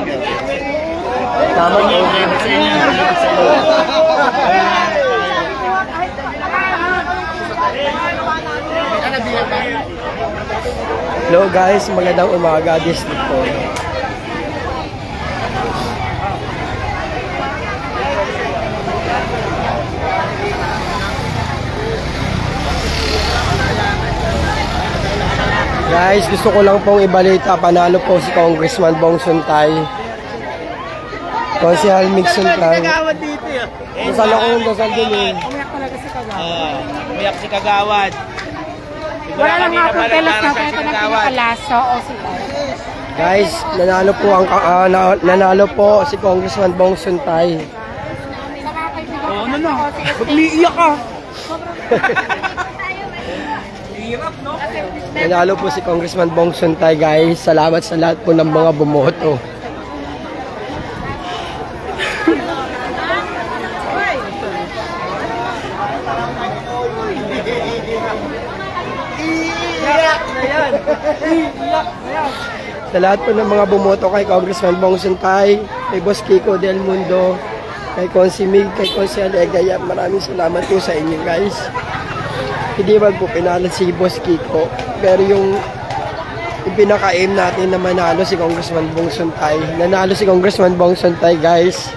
Tama mo. Hello guys, magandang umaga. This po. Guys, gusto ko lang pong ibalita, panalo po si Congressman Bong Suntay. Konsehal Mixon Plan. Dasal ako yung dasal din eh. Umiyak talaga si Kagawad. Umiyak si Kagawad. Wala lang nga po telos na ito na pinakalaso o si Guys, nanalo po si Congressman Bong Suntay. Oo, ano na? Mag-iiyak ka. Nanalo po si Congressman Bong Suntay, guys. Salamat sa lahat po ng mga bumoto. Sa lahat po ng mga bumoto kay Congressman Bong Suntay, kay Boss Kiko Del Mundo, kay Consi Mig, kay Consi Alegaya, maraming salamat po sa inyo, guys. Hindi man po pinalo si Boss Kiko, pero yung pinaka-aim natin na manalo si Congressman Bong Suntay. Nanalo si Congressman Bong Suntay, guys.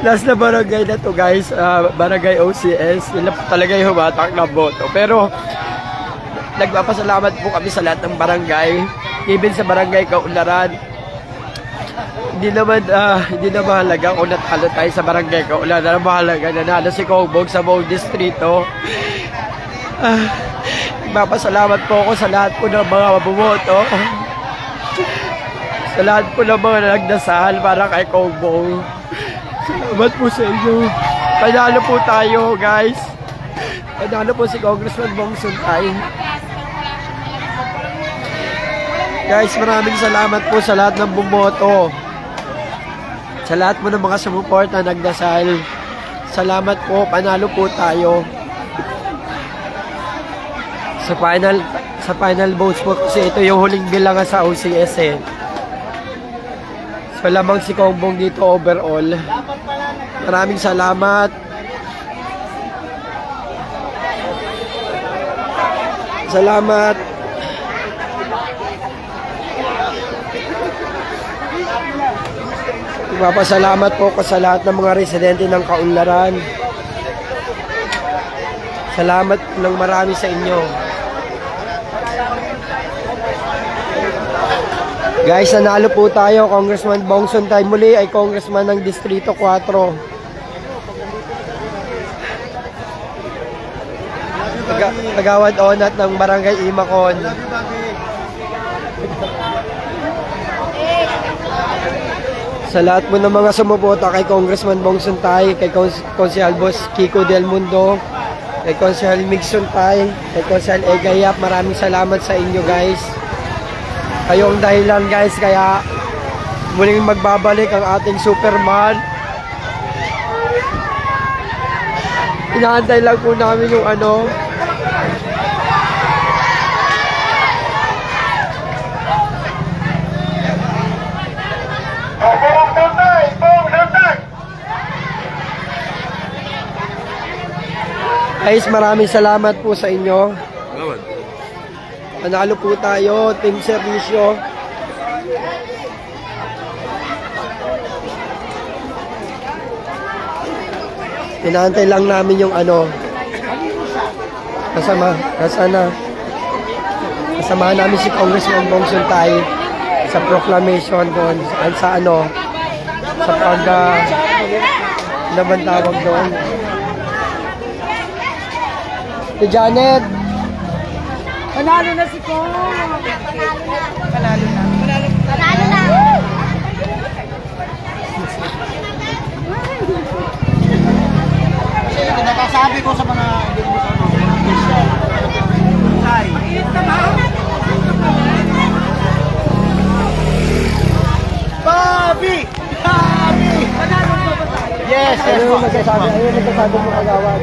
Last na barangay na to, guys, barangay OCS, yun na po talaga yung humatak na boto. Pero nagpapasalamat po kami sa lahat ng barangay, even sa barangay Kaunlaran. Hindi na mahalaga kung natalo tayo sa barangay Kaunlaran, mahalaga nanalo si Kongbong sa buong distrito. Nagpapasalamat po ako sa lahat po ng mga bumoto, sa lahat po ng mga nagdasal para kay Kongbong. Salamat po sa inyo. Panalo po tayo, guys. Panalo po si Congressman Bong Suntay. Guys, maraming salamat po sa lahat ng bumoto. Sa lahat po ng mga sumuporta nagdasal. Salamat po, panalo po tayo. Sa final votes po kasi ito yung huling bilangan sa OCS eh. So lamang si Kongbong dito overall. Maraming salamat. Salamat. Magpapasalamat po ko sa lahat ng mga residente ng Kaunlaran. Salamat ng marami sa inyo. Guys, nanalo po tayo. Congressman Bong Suntay muli ay congressman ng Distrito 4. Kagawad Onat ng Barangay Imacon. Sa lahat po ng mga sumuporta kay Congressman Bong Suntay, kay Konsehal Boss Kiko Del Mundo, kay Konsehal Mig Suntay, kay Konsehal Egayap, maraming salamat sa inyo, guys. Kayong dahilan, guys, kaya muling magbabalik ang ating Superman. Inaantay lang po namin yung ano. Guys, maraming salamat po sa inyo. Panalo po tayo, team servisyo. Inaantay lang namin yung ano. Kasama namin si Congressman Bong Suntay sa proclamation doon. Sa ano, sa pag naman tawag doon. Si Janet. Panalo na si Kong. Panalo na. masasabi ko sa mga hindi mo sa Tay. Bobby! Bobby! Yes, yes. Ano yung masasabi mo kagawad?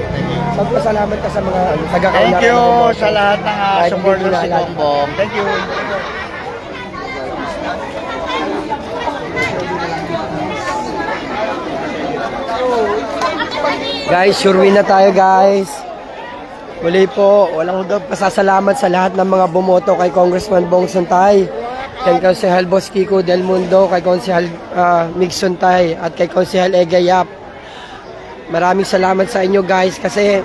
Magpasalamat ka sa mga taga-kaunlaran. Thank you ng bumoto. sa lahat ng Kahit supporters hindi ni kilala. Bongbong. Thank you. Guys, sure win na tayo guys. Muli po, walang hanggang pasasalamat sa lahat ng mga bumoto kay Congressman Bong Suntay, kay Konsehal Boss Kiko Del Mundo, kay Konsehal Mig Suntay, at kay Konsehal Ega Yap. Maraming salamat sa inyo guys kasi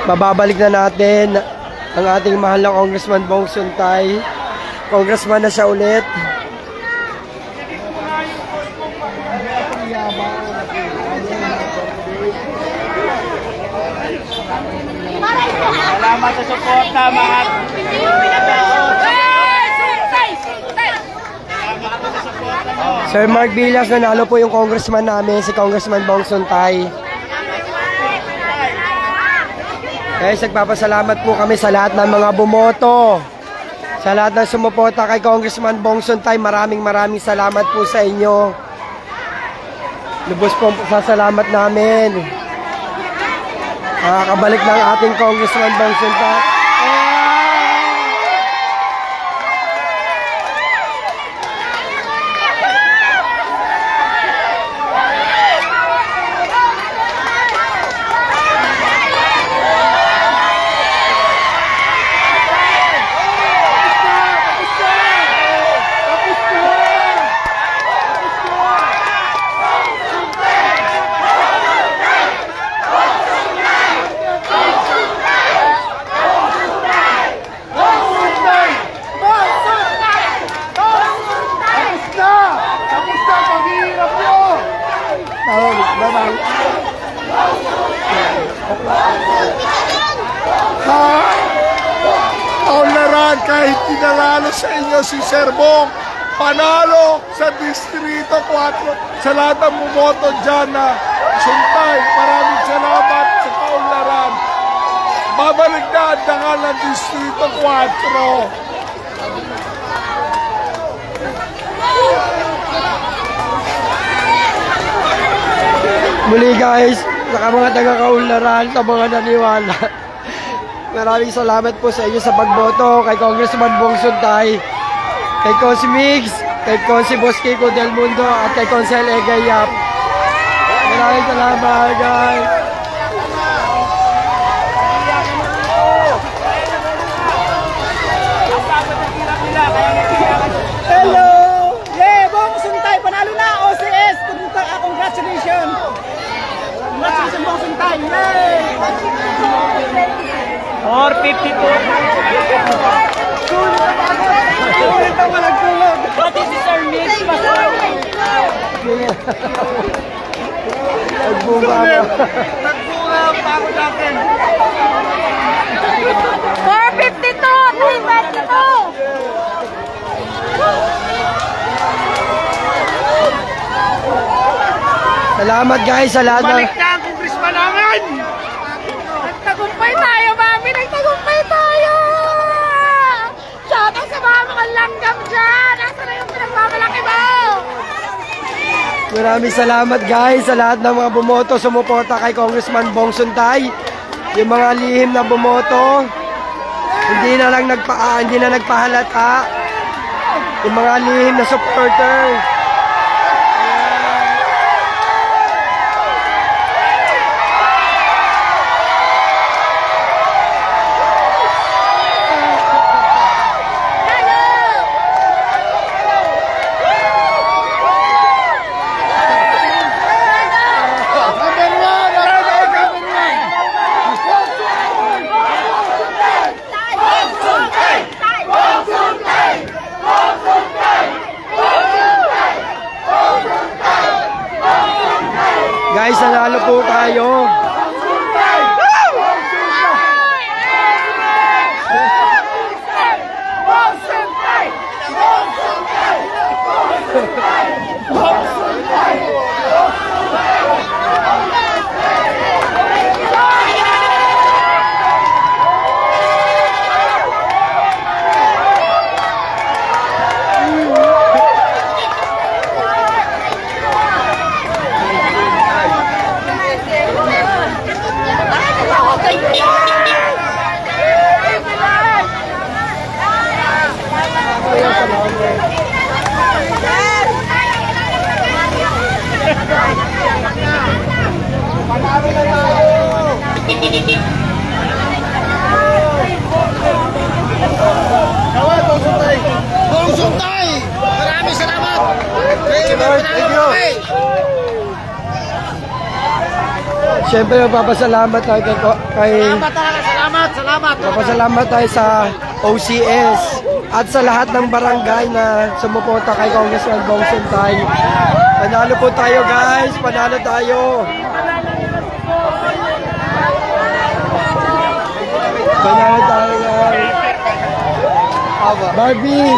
mababalik na natin ang ating mahal na Congressman Bong Suntay. Congressman na siya ulit. Salamat sa suporta, mga Sir Mark Villas, nanalo po yung congressman namin, si Congressman Bong Suntay. Guys, nagpapasalamat po kami sa lahat ng mga bumoto. Sa lahat ng sumuporta kay Congressman Bong Suntay, maraming salamat po sa inyo. Lubos po sa salamat namin. Nakakabalik ng ating Congressman Bong Suntay. Kaunlaran, kahit pinalalo sa inyo si Sir Bong, panalo sa Distrito 4 sa lahat ng bumoto dyan na Suntay. Maraming salamat sa Kaunlaran. Babalik na ang dangal ng Distrito 4. Muli guys, sa mga taga-kaunlaran, sa mga naniwala. Maraming salamat po sa inyo sa pagboto kay Congressman Bong Suntay, kay Consi Migs, kay Consi Boss Kiko Del Mundo, at kay Consel Ega Yap. Maraming salamat guys. Hello! Yeah, Bong Suntay, panalo na! OCS! Congratulations! Congratulations, Bong Suntay! Yay! 452. Ulit ang walang tulog! Pati si Sir Nick, Nagbunga na. Nagbunga ang pako natin! 452! Salamat guys sa lahat ng... Balik na ang kongresman namin! Nagtagumpay tayo, mami! Nagtagumpay tayo! Shoutout sa mga langgam dyan! Nasa na yung pinagmamalaki mo? Maraming salamat guys sa lahat ng mga bumoto, sumuporta kay Congressman Bong Suntay. Yung mga lihim na bumoto, hindi na nagpahalata. Yung mga lihim na supporter. kuya. Salamat. Panalo na tayo! Tawad, Bong Suntay! Bong Suntay! Maraming salamat! Thank you! Siyempre, magpapasalamat tayo kay Salamat! Papasalamat tayo sa OCS at sa lahat ng barangay na sumuporta kay Congressman Bong Suntay. Panalo po tayo guys, panalo tayo. Panalo tayo guys. Barbie!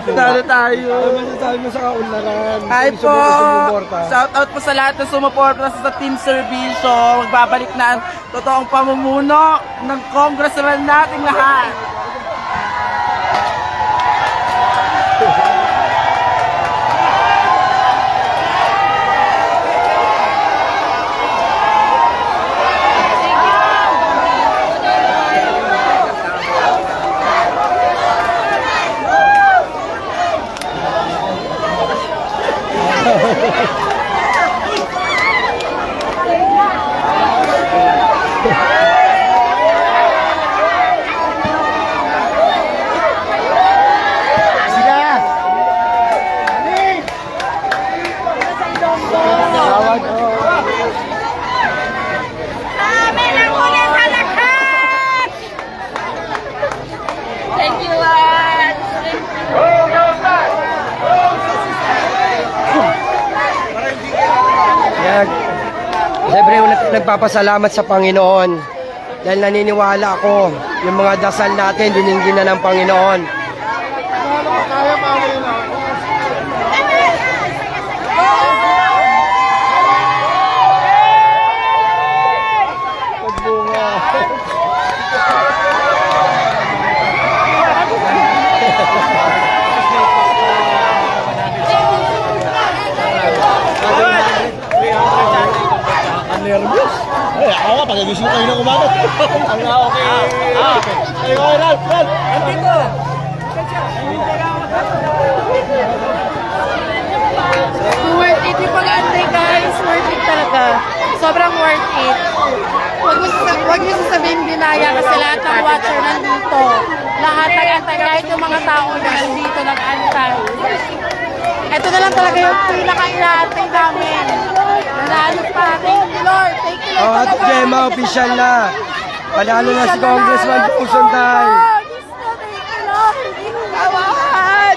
Panalo tayo. Ano masasabi mo sa kaunlaran? Hi po! Sumuporta. Shout out po sa lahat ng sumuporta sa Team Servisyo. Magbabalik na ang totoong pamumuno ng congressman nating lahat. Tawag ko. Amin ang ulit sa lahat! Thank you, Lord! Yan. Siyempre, nagpapasalamat sa Panginoon dahil naniniwala ako yung mga dasal natin dinigin na ng Panginoon. Pagbunga. Nervyos. Eh, ako nga, pag-agising kayo ng umaga. Ang nga, okay. Ay, Ralph, andito. Worth it yung pag-antay guys, worth it talaga. Sobrang worth it. Huwag niyo sasabihin binaya kasi lahat ng watcher nandito. Lahat nag-antay, kahit yung mga tao na nandito nag-antay. Ito na lang talaga yung pinaka-inaantay namin. Nanalo pa. Thank you Lord. Thank you Lord. Oh, at Gemma, official na. Panalo na si Congressman Bong Suntay.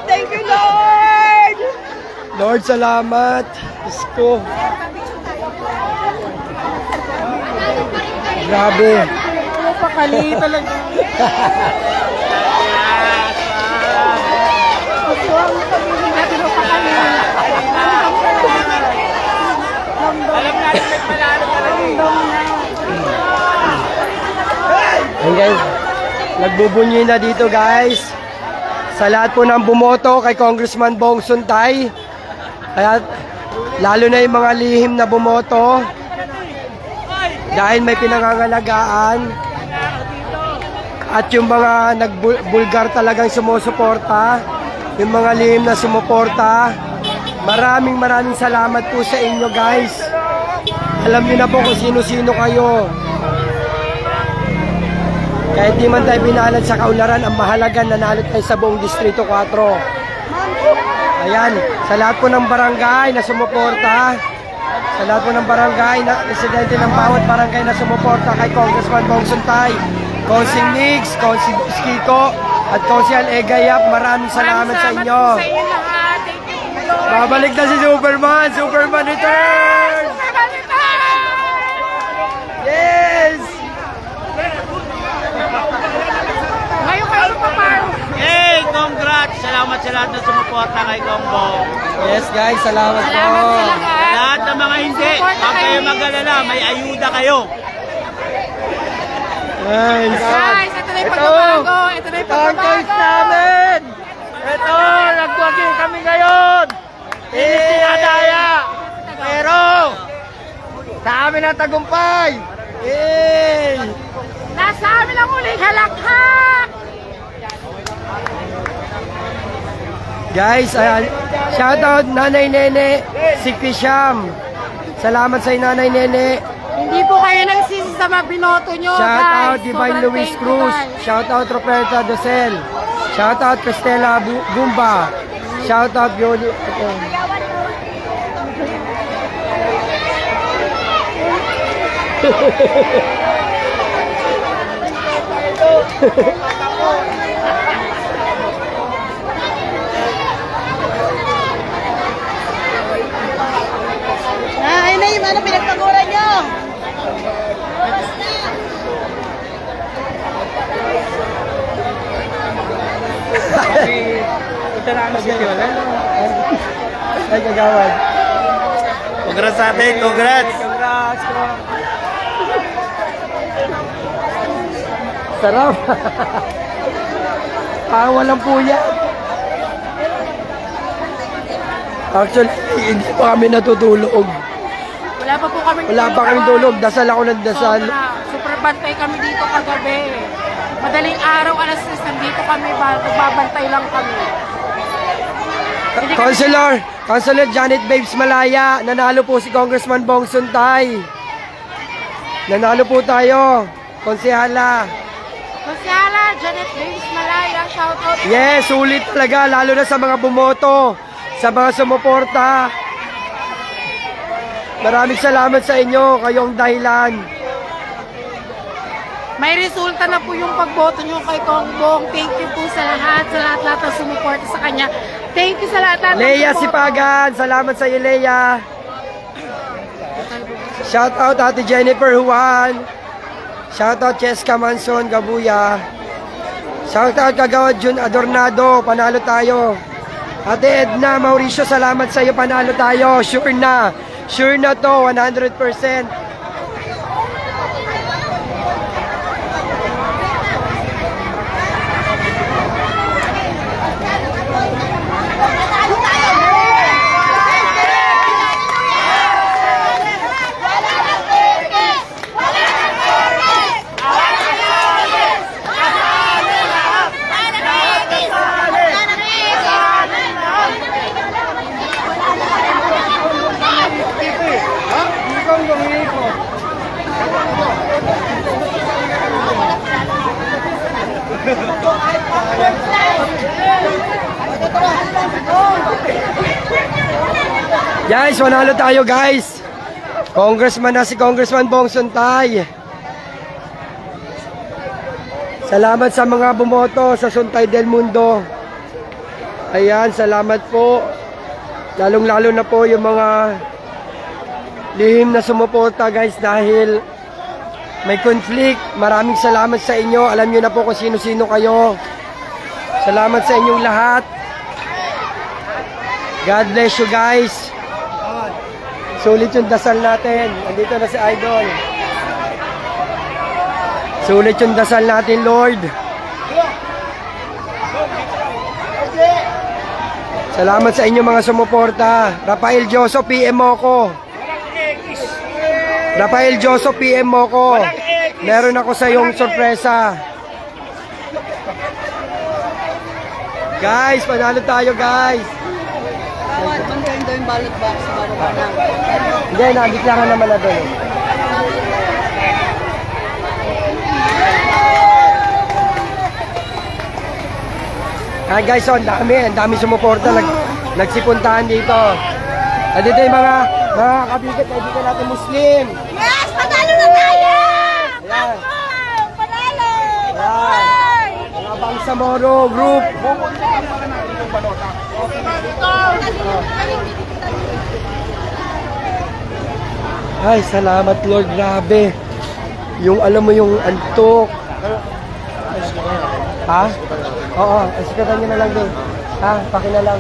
Thank you Lord. Lord, salamat. Diyos ko. Grabe. Pakali talaga. Alam natin may panalo talaga. Ayun guys, nagbubunyi na dito guys. Sa lahat po ng bumoto kay Congressman Bong Suntay. Kaya lalo na yung mga lihim na bumoto. Dahil may pinangangalagaan. At yung mga nagbulgar talagang sumusuporta. Yung mga lihim na sumuporta. Maraming salamat po sa inyo guys. Alam niyo na po kung sino-sino kayo. Kahit di man tayo pinalad sa kaunlaran, ang mahalaga nanalo tayo sa buong Distrito 4. Ayan, sa lahat po ng barangay na sumuporta, sa lahat po ng barangay na residente ng bawat barangay na sumuporta kay Congressman Bong Suntay, Konsing Nigs, Konsing Kiko, at Konsing Egayap, maraming salamat sa inyo. Sa inyo lahat. Thank you Lord. Babalik na si Superman! Superman returns! Yes! Ngayon kayo paparo. Hey, congrats! Salamat sa lahat na sumuporta kay Gongbong. Yes guys, salamat po. Salamat sa lahat. Lahat ng mga hindi, huwag kayo mag-alala, may ayuda kayo. Nice. Guys, ito na yung pagbabago. Ito na yung pagbabago. namin! Ito, nagwagi kami ngayon! Hindi sinadaya! Pero, Sa amin ang tagumpay! Yay! Nasa amin ang uling halakhak. Guys, ayan. Shoutout Nanay Nene, si Kisham. Salamat sa Nanay Nene. Hindi po kayo nagsisi sa mga binoto nyo, Shoutout guys. Divine Sobrang Luis thank you, Cruz. guys. Shoutout Roberta Dosel. Shoutout Cristela Gumba. Shoutout Yoli. Ayun na yung ano pinagpaguran nyo. Ay, kagawad. Congrats sa atin, congrats! Sarap. Walang puya. Actually, hindi pa kami natutulog. Wala pa po kami Wala pa kami tulog. Dasal ako ng dasal. Super bantay kami dito kagabi. Madaling araw, alas 6, nandito kami, babantay lang kami. Councilor Janet Babes Malaya, nanalo po si Congressman Bong Suntay. Nanalo po tayo. Konsehala. Konsyala, Janet Babes Malaya, shoutout. Yes, sulit talaga, lalo na sa mga bumoto, sa mga sumuporta. Maraming salamat sa inyo, kayong dahilan. May resulta na po yung pagboto nyo kay Kong Bong. Thank you po sa lahat na sumuporta sa kanya. Thank you sa lahat ng Leia sumuporta. Sipagan, salamat sa iyo, Leia. Shout out Ate Jennifer Juan. Shout out Cheska Manson, Gabuya. Shout out Kagawad Jun Adornado, panalo tayo. Ate Edna Mauricio, salamat sa iyo, panalo tayo. Sure na to, 100%. Guys, manalo tayo guys. Congressman na si Congressman Bong Suntay. Salamat sa mga bumoto sa Suntay del Mundo. Ayan, salamat po. Lalong-lalo na po yung mga lihim na sumuporta guys dahil may conflict. Maraming salamat sa inyo. Alam nyo na po kung sino-sino kayo. Salamat sa inyong lahat. God bless you guys. Sulit yung dasal natin. Andito na si Idol. Sulit yung dasal natin, Lord. Salamat sa inyo mga sumuporta. Rafael Joso, PM mo ko. Rafael Joso, PM mo ko. Meron ako sa iyong sorpresa. Guys, panalo tayo guys. Yung ballot box sa bababa na. Hindi, nabiglangan naman na doon. Hi guys, so, ang dami sumuporta, nagsipuntahan dito. At dito yung mga kabigat, kaibigan natin Muslim. Yes! Panalo na tayo! Ayan. Panalo! Ayan. Mga Bangsamoro group. Ay, salamat Lord, grabe. Yung alam mo yung antok. Ha? Oo, sikatan nyo na lang din. Ha? Paki na lang.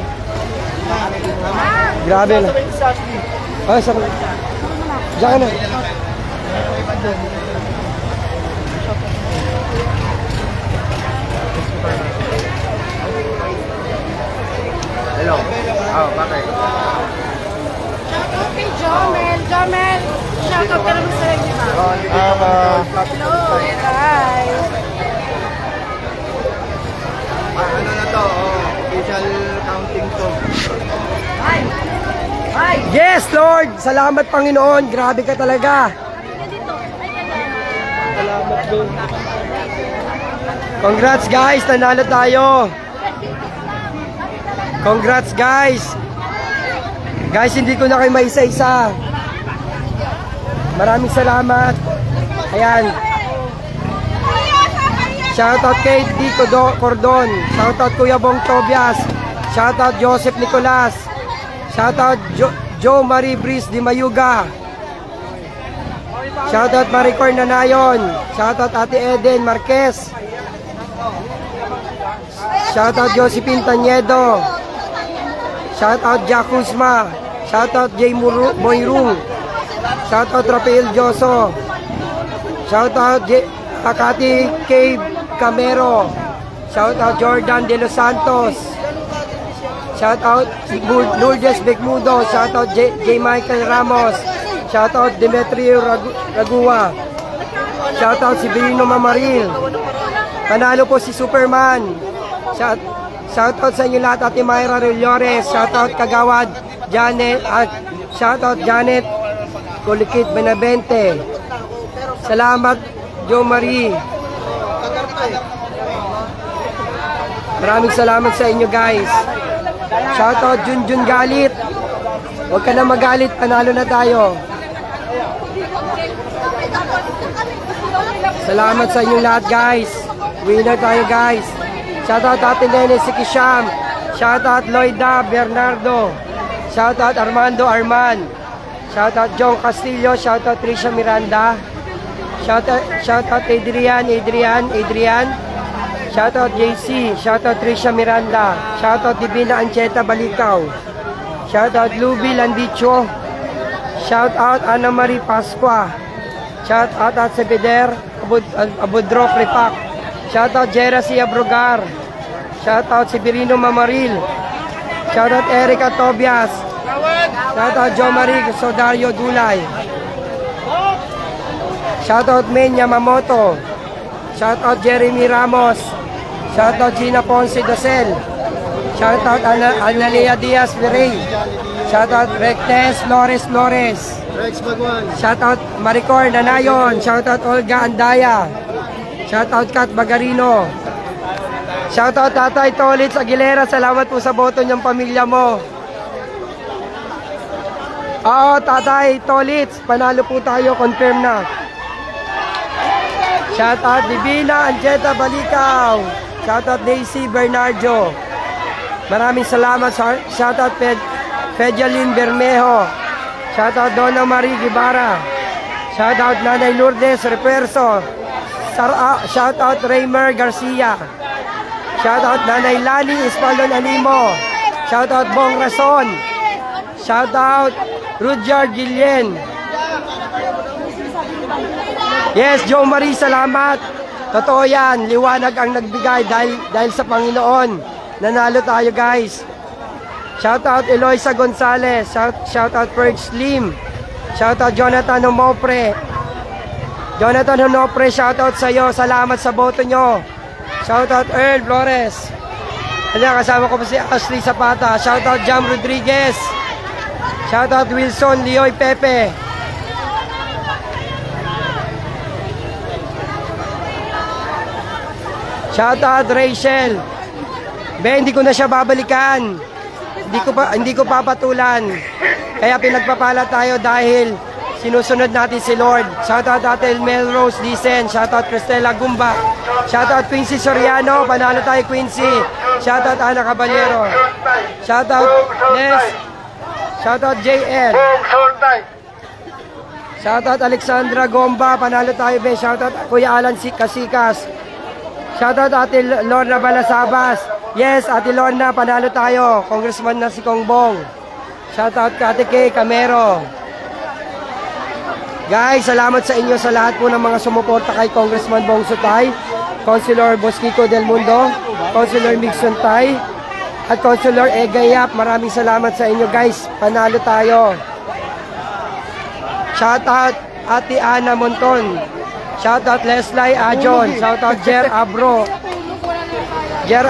Grabe na. Ay, sakit. Diyan ka na. Hello. Oh, bakit? Shoutout kay Jomel. Jomel, shoutout ka naman sa inyo na. Hello, hi. Ano na to? Official counting Yes, Lord! Salamat, Panginoon. Grabe ka talaga. Salamat, Lord. Congrats, guys. Nanalo tayo. Congrats, guys. Guys, hindi ko na kayo maisa-isa. Maraming salamat. Ayan. Shoutout kay D. Cordon. Shoutout Kuya Bong Tobias. Shoutout Joseph Nicolas. Shoutout Joe Marie Brice Di Mayuga. Shoutout Maricor Nanayon. Shoutout Ate Eden Marquez. Shoutout Josephine Taniedo. Shoutout Jack Husma. Shoutout Jay Moyrung. Shoutout Rafael Joso. Shoutout Akati K. Camero. Shoutout Jordan De Los Santos. Shoutout Lourdes Becmudo. Shoutout J. Michael Ramos. Shoutout Demetrio Ragua. Shoutout si Birino Mamaril. Panalo po si Superman. Shoutout sa inyo lahat, Ate Myra Rillores. Shoutout Kagawad Janet at shoutout Janet Kulikit Benavente. Salamat Jo Marie. Maraming salamat sa inyo, guys. Shoutout Junjun Galit. Huwag ka na magalit, panalo na tayo. Salamat sa inyo lahat, guys. Winner tayo, guys. Shoutout Ate Nene Sikisham. Shoutout Loida Bernardo. Shoutout Armando Arman. Shoutout John Castillo. Shoutout Trisha Miranda. Shoutout Adrian. Shoutout JC. Shoutout Trisha Miranda. Shoutout Divina Ancheta Balikaw. Shoutout Luby Landicho. Shoutout Ana Marie Pasqua. Shoutout at Sebeder Abudro Pripak. Shoutout Jeracy Abrogar. Shoutout si Birino Mamaril. Shoutout Erica Tobias. Shoutout Jo Marie Sodario Dulay. Shoutout Men Yamamoto. Shoutout Jeremy Ramos. Shoutout Gina Ponce Dosel. Shoutout Analia Diaz Virey. Shoutout Rectes Flores. Rex Baguan. Shoutout Maricor Nanayon. Shoutout Olga Andaya. Shoutout Kat Bagarino. Shoutout Tatay Tolitz Aguilera. Salamat po sa boto niyang pamilya mo. Oo, Tatay Tolitz. Panalo po tayo. Confirm na. Shoutout Divina Ancheta Balikaw. Shoutout Daisy Bernardo. Maraming salamat. Shoutout Fejalin Bermejo. Shoutout Donna Marie Guevara. Shoutout Nanay Lourdes Reperso. Shoutout Raymer Garcia. Shoutout Nanay Lani Espaldon Animo. Shoutout Bong Rason. Shoutout Rudyard Gillen. Yes, Jo Marie, salamat. Totoo yan, liwanag ang nagbigay dahil sa Panginoon. Nanalo tayo, guys. Shoutout Eloisa Gonzalez. Shoutout Ferg Slim. Shoutout Jonathan Honopre. Jonathan Honopre, shoutout sa iyo. Salamat sa boto nyo. Shoutout Earl Flores. Ayan, kasama ko pa si Ashley Zapata. Shoutout Jam Rodriguez. Shoutout Wilson Leoy Pepe. Shoutout Rachel. Hindi ko na siya babalikan. Hindi ko papatulan. Kaya pinagpapala tayo dahil sinusunod natin si Lord. Shoutout Ate Melrose Dicen. Shoutout Cristela Gumba. Shoutout Quincy Soriano. Panalo tayo, Quincy. Shoutout Ana Caballero. Shoutout Nes. Shoutout JL. Shoutout Alexandra Gomba. Panalo tayo, be. Shoutout Kuya Alan Kasikas. Shoutout Ate Lorna Balasabas. Yes, Ate Lorna, panalo tayo. Congressman na si Kongbong. Shoutout ka Ate Kay Camero. Guys, salamat sa inyo sa lahat po ng mga sumuporta kay Congressman Bong Sutay, Councilor Bosquico Del Mundo, Councilor Migson Tay, at Councilor Egayap. Maraming salamat sa inyo, guys. Panalo tayo. Shoutout Ate Ana Monton. Shoutout Leslie Ajon. Shoutout Jer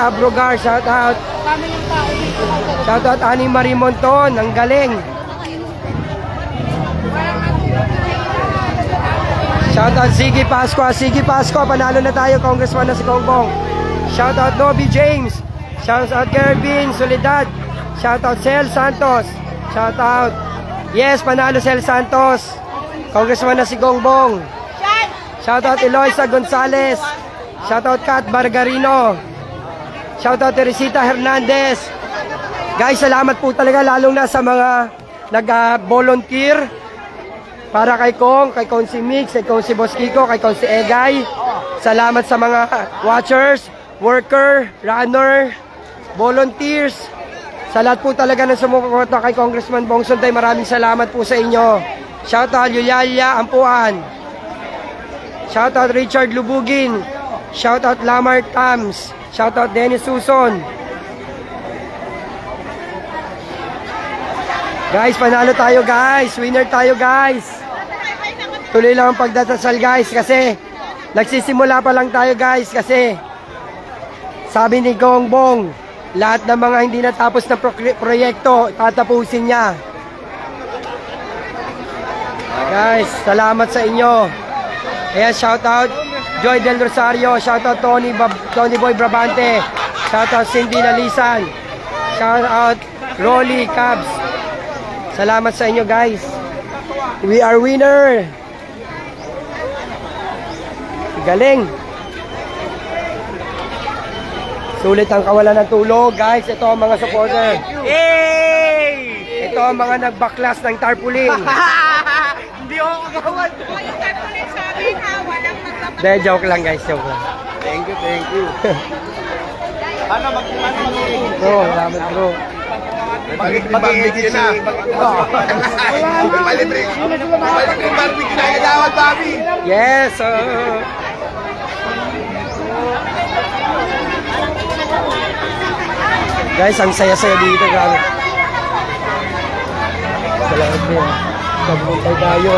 Abrogar. Shoutout Kami yung tao dito. Shoutout Ani Marie Monton, ang galing. Shoutout Ziggy Pascua, panalo na tayo, Congressman na si Bongbong. Shoutout Nobby James. Shoutout Gervin Soledad. Shoutout Sel Santos. Shoutout, yes, panalo Sel Santos. Congressman na si Bongbong. Shoutout Eloisa Gonzales. Shoutout Kat Bargarino. Shoutout Teresita Hernandez. Guys, salamat po talaga lalong na sa mga nag-volunteer para kay Kong, kay Kong si Mix, kay Kong si Boss Kiko, kay Kong si Egay. Salamat sa mga watchers, worker, runner, volunteers. Sa lahat po talaga ng sumuporta kay Congressman Bong Suntay, maraming salamat po sa inyo. Shoutout Yulialia Ampuan. Shoutout Richard Lubugin. Shoutout Lamar Tams. Shoutout Dennis Suson. Guys, panalo tayo guys. Winner tayo guys. Tuloy lang ang pagdadasal guys kasi nagsisimula pa lang tayo guys kasi sabi ni Bongbong, lahat ng mga hindi natapos na proyekto, tatapusin niya. Guys, salamat sa inyo. Ayan, shoutout Joy Del Rosario, shoutout Tony Boy Brabante, shoutout Cindy Nalisan, shoutout Rolly Cabs. Salamat sa inyo guys. We are winner. Galing. Sulit ang kawalan ng tulog guys. Ito ang mga supporter. Ito ang mga nagbaklas ng tarpaulin. Hindi ako kagawan. De, joke lang guys, joke lang. Thank you. Ano Bro, salamat bro. Barbecue na. Barbecue na kailangan, Bobby. Yes. Guys, ang saya-saya dito, grabe. Salamat po. Pagbuntay tayo.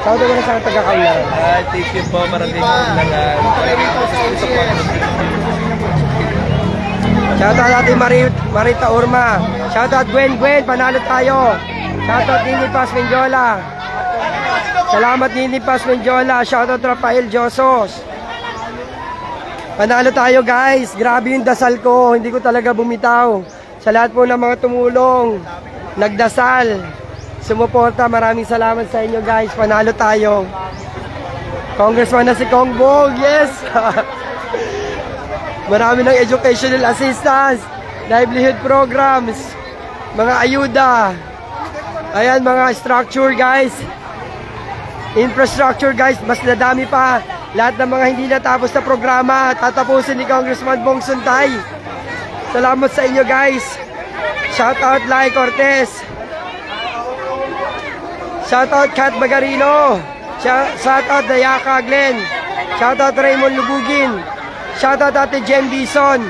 Saan ko na sa taga-kaulan? Thank you po, maraming kailangan. Shoutout natin Marita Urma. Shoutout Gwen, panalo tayo. Shoutout Nini Paz Menjola. Salamat Nini Paz Menjola. Shoutout Rafael Josos. Panalo tayo guys. Grabe yung dasal ko. Hindi ko talaga bumitaw. Sa lahat po ng mga tumulong, nagdasal, sumuporta, maraming salamat sa inyo guys. Panalo tayo. Congressman na si Bongbong. Yes. Marami ng educational assistance, livelihood programs, mga ayuda. Ayan, mga structure guys. Infrastructure guys, mas nadami pa. Lahat ng mga hindi natapos na programa, tatapusin ni Congressman Bong Suntay. Salamat sa inyo guys. Shout out Lai Cortez. Shout out Kat Bagarino. Shout out Dayaka Glenn. Shout out Raymond Lubugin. Shoutout Ate Jen Bison.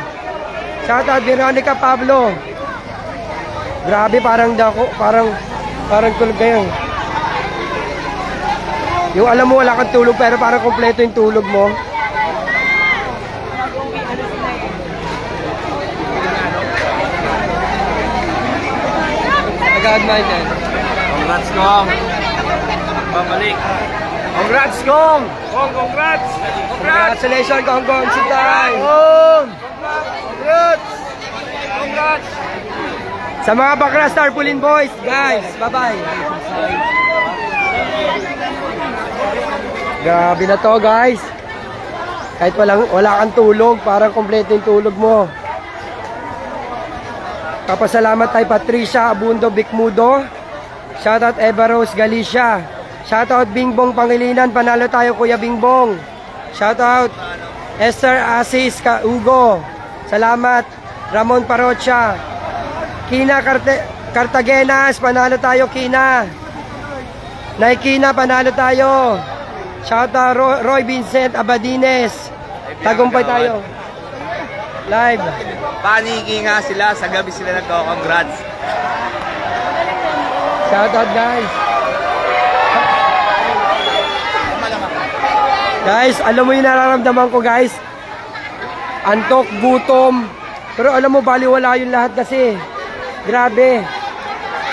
Shoutout Veronica Pablo. Grabe, parang tulog kayo. Yung alam mo wala kang tulog pero parang kompleto yung tulog mo. Agad-mind yan. Congrats, Kong. Pabalik. Congrats, Kong! Kong, congrats! Congratulations, Kong Suntay! Congrats! Sa mga Bakla Tarpaulin Boys, guys, bye-bye! Grabe na to, guys! Kahit wala kang tulog, parang kompleto yung tulog mo. Papasalamat kay Patricia Abundo Bicmudo. Shoutout Eva Rose Galicia. Shoutout Bingbong Pangilinan, panalo tayo Kuya Bingbong. Shoutout Esther Asis Ugo. Salamat Ramon Parocha. Kina Cartagenas, panalo tayo Kina. Naikina, panalo tayo. Shoutout Roy Vincent Abadines. Tagumpay tayo. Live. Paniki nga sila, sa gabi sila nagko-congrats. Shoutout guys. Guys, alam mo yung nararamdaman ko guys. antok, gutom. Pero alam mo, baliwala yung lahat kasi. Grabe.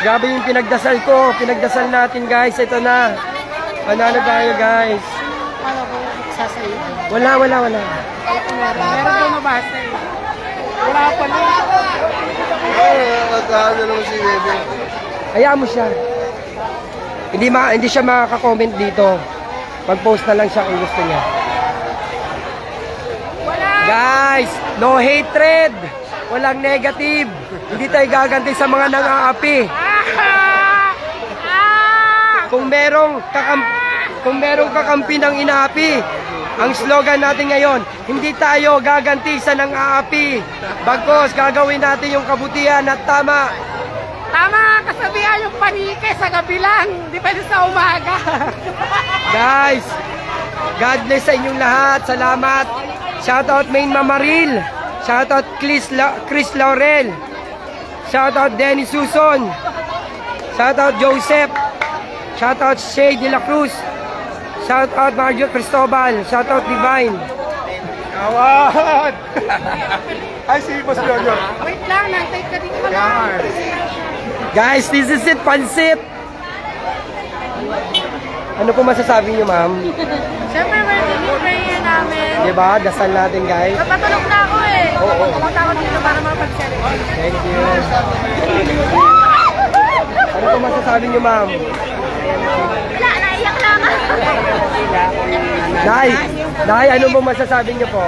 Grabe yung pinagdasal ko. Pinagdasal natin, guys. Ito na. Panalo tayo, guys. Ano ko, sasayin. Wala. Meron ko nabasa eh. Wala pa na. Hayaan mo siya. Hindi siya makaka-comment dito. Mag-post na lang siya kung gusto niya. Guys, no hatred. Walang negative. Hindi tayo gaganti sa mga nang-aapi. Kung merong kakampi ng inaapi, ang slogan natin ngayon, hindi tayo gaganti sa nang-aapi. Bagkos, gagawin natin yung kabutihan at tama. Tama, kasabihan yung panike sa gabi lang. Hindi pwede sa umaga. Guys, God bless sa inyong lahat. Salamat. Shoutout Main Mamaril. Shoutout Chris Laurel. Shoutout Dennis Suson. Shoutout Joseph. Shoutout Shay De La Cruz. Shoutout Marjo Cristobal. Shoutout Divine. Awad! Ay, si Boss Junior. Wait lang, nantay ka din pala. Guys, this is it, pansit. Ano po masasabi niyo, ma'am? Siyempre, we're doing prayer namin. Diba? Dasal natin, guys. Napatulog na ako eh. Oo. Pumunta ako dito para makapag-celebrate. Thank you. Ano po masasabi niyo, ma'am? Wala, naiyak lang. Nay, ano po masasabi niyo po?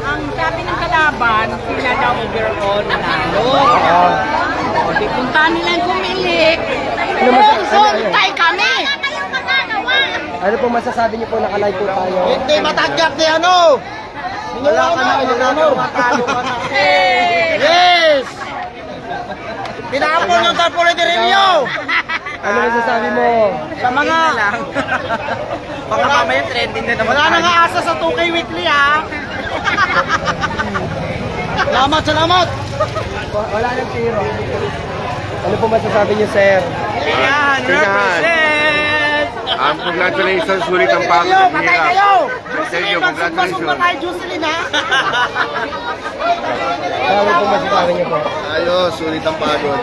Ang sabi ng kalaban, sila daw overall nanalo. Oo. Di punta nilang kumili. Ano masasabi? Tay kami! Ano po masasabi niyo po? Nakalive po tayo. Hindi matagyap ni ano! Wala ka na, matalo ka na. Yes! Pinapon yung tarpaulin ni Renyo! Ano masasabi mo? Sa mga... Baka mamaya trending na naman. Wala na nga asa sa 2K weekly ha! Salamat! Wala nang tiro. Ano po masasabi niyo, sir? Yan, represent! Congratulations, sulit ang pagod Kayo, at patay hirap. kayo! Thank you, Jocelyn, magsumba congratulations. tayo Jocelyn ha! Ano po masasabi niyo po? Ayos, sulit ang pagod.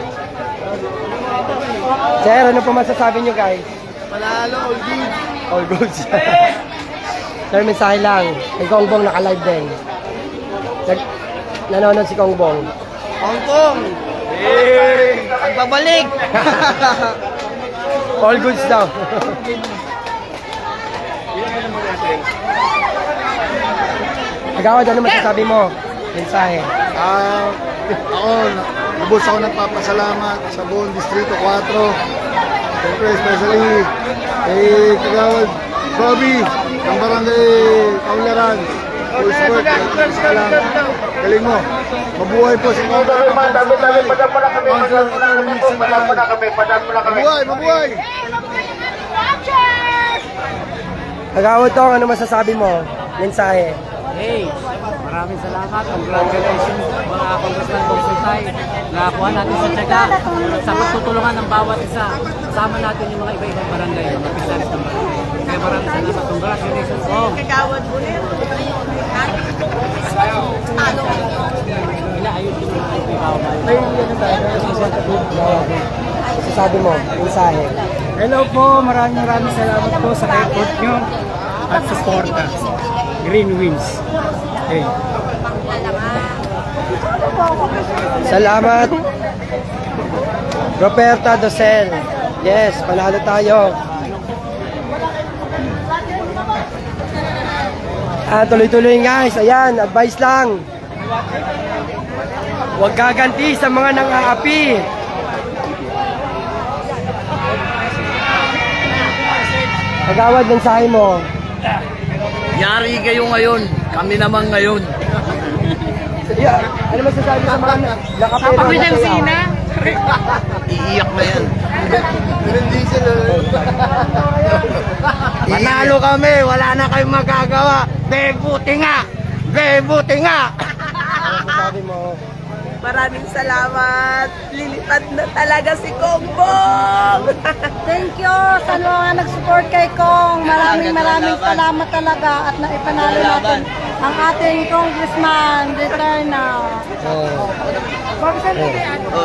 Sir, ano po masasabi niyo, guys? Panalo, all good! All good. Sir, mensahe lang. Kay Kongbong naka-live din. Nanonood si Kongbong. Hong Kong! Ang babalik! All goods daw. Agawad, ano masasabi mo? Mensahe. Ako, lubos ako nagpapasalamat sa buong Distrito 4. Siyempre, especially kay Kagawad Bobby ng Barangay Kaularan. Full sport, salamat. Galing mo. Mabuhay po si Kagawad. Mabuhay! Agawad tong, ano masasabi mo? Mensahe. Hey, maraming salamat. Congratulations mga Congressman Bongsultay. Nakakuha natin sa tiyaga sa pagtutulungan ng bawat isa. Kasama natin yung mga iba-ibang barangay, mga pisaris ng barangay. Kaya maraming salamat. Congratulations, Bong. Kagawad mo rin. Inaayos yung mga iba-ibang May ano tayo? Masasabi mo? Mensahe. Hello po, maraming salamat po sa effort nyo at suporta. Green wins. Hey. Salamat. Roberta Dosel. Yes, panalo tayo. Tuloy-tuloy guys. Ayan, advice lang. Huwag gaganti sa mga nang-aapi. Agawad, mensahe mo. Yari kayo ngayon, kami naman ngayon. Yeah. Ano masasabi sa mga nakapero? Iiyak na yan. Panalo kami, wala na kayong magagawa. Bebuti nga! Bebuti nga! Ano masasabi mo? Maraming salamat. Lilipad na talaga si Kongbong. Thank you sa mga nag-support kay Kong. Maraming salamat talaga at naipanalo natin ang ating congressman, Returna.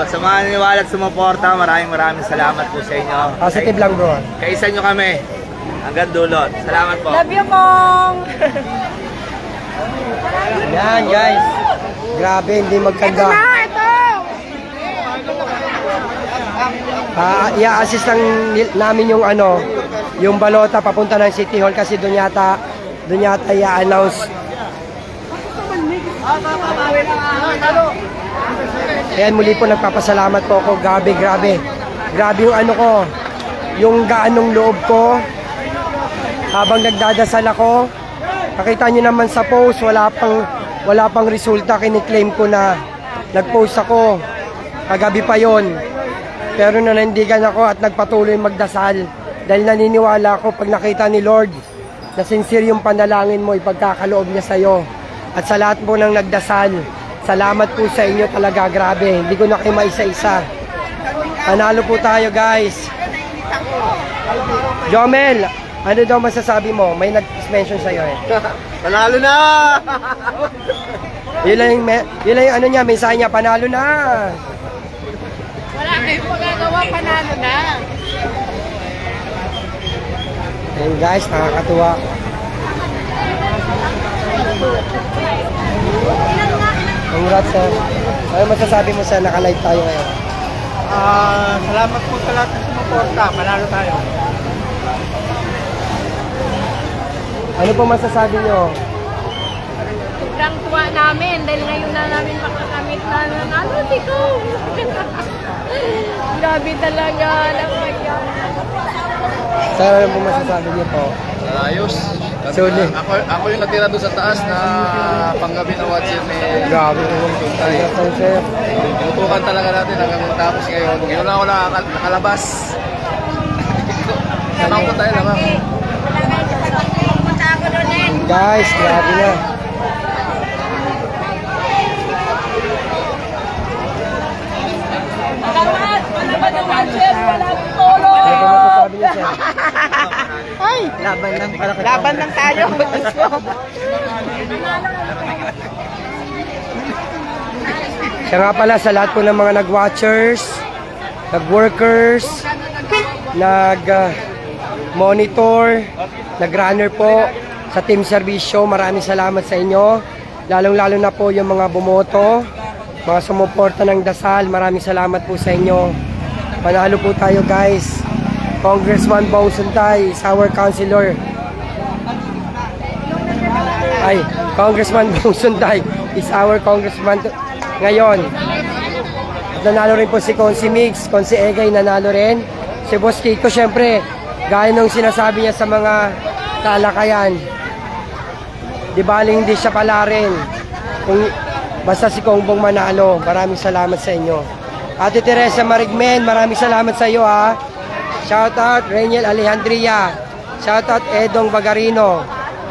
Sa mga naniwala at sumuporta, maraming salamat po sa inyo. Positive lang bro. Kaisa nyo kami hanggang dulo. Salamat po. Love you, Pong! Yan guys. Grabe, hindi magkanda. I-assist namin yung yung balota papunta ng City Hall kasi doon yata i-announce. Ayan, muli po nagpapasalamat po ako. Grabe yung yung gaanong loob ko habang nagdadasal ako. Nakita nyo naman sa post, wala pang resulta. Kiniklaim ko na nag-post ako kagabi pa yon, pero nanindigan ako at nagpatuloy magdasal dahil naniniwala ako pag nakita ni Lord na sincere yung panalangin mo, ipagkakaloob niya sa'yo. At sa lahat po ng nagdasal, salamat po sa inyo talaga, grabe. Hindi ko na kayo maisa-isa. Panalo po tayo guys. Jomel, ano daw masasabi mo? May nag-mention sa'yo eh. Panalo na! Yun lang yung mensahe niya, panalo na. Wala kayong magagawa, panalo na. Ayun guys, nakakatuwa. Congrats sir. Ano masasabi mo sa naka-live tayo ngayon? Salamat po sa lahat ng sumuporta. Panalo tayo. Ano po masasabi nyo? Sobrang tuwa namin dahil ngayon na namin makakamit na nanalo si Kong. Grabe talaga. Sir, ano po masasabi niyo po? Ayos. Sulit. Ako yung natira doon sa taas na panggabi na watcher ni Grabe po. Tuntay. Sir. Tinutukan talaga natin hanggang matapos ngayon. Ngayon lang ako nakalabas. Tanong ko tayo lang. Guys, grabe na. Ano po masasabi niyo sir? Laban lang tayo. Siya nga pala sa lahat po ng mga nag-watchers, nag-workers, nag-monitor, nag-runner po sa team servisyo. Maraming salamat sa inyo. Lalong-lalo na po yung mga bumoto, mga sumuporta ng dasal. Maraming salamat po sa inyo. Panalo po tayo guys. Congressman Bong Suntay is our councilor. Congressman Bong Suntay is our congressman ngayon. At nanalo rin po si Consi Mix, Consi Egay nanalo rin. Si Boss Kiko syempre, gaya nung sinasabi niya sa mga talakayan. Di baling hindi siya pala rin. Basta si Kongbong manalo. Maraming salamat sa inyo. Ate Teresa Marigmen, maraming salamat sa iyo ha. Shoutout Reniel Alejandria. Shoutout Edong Bagarino.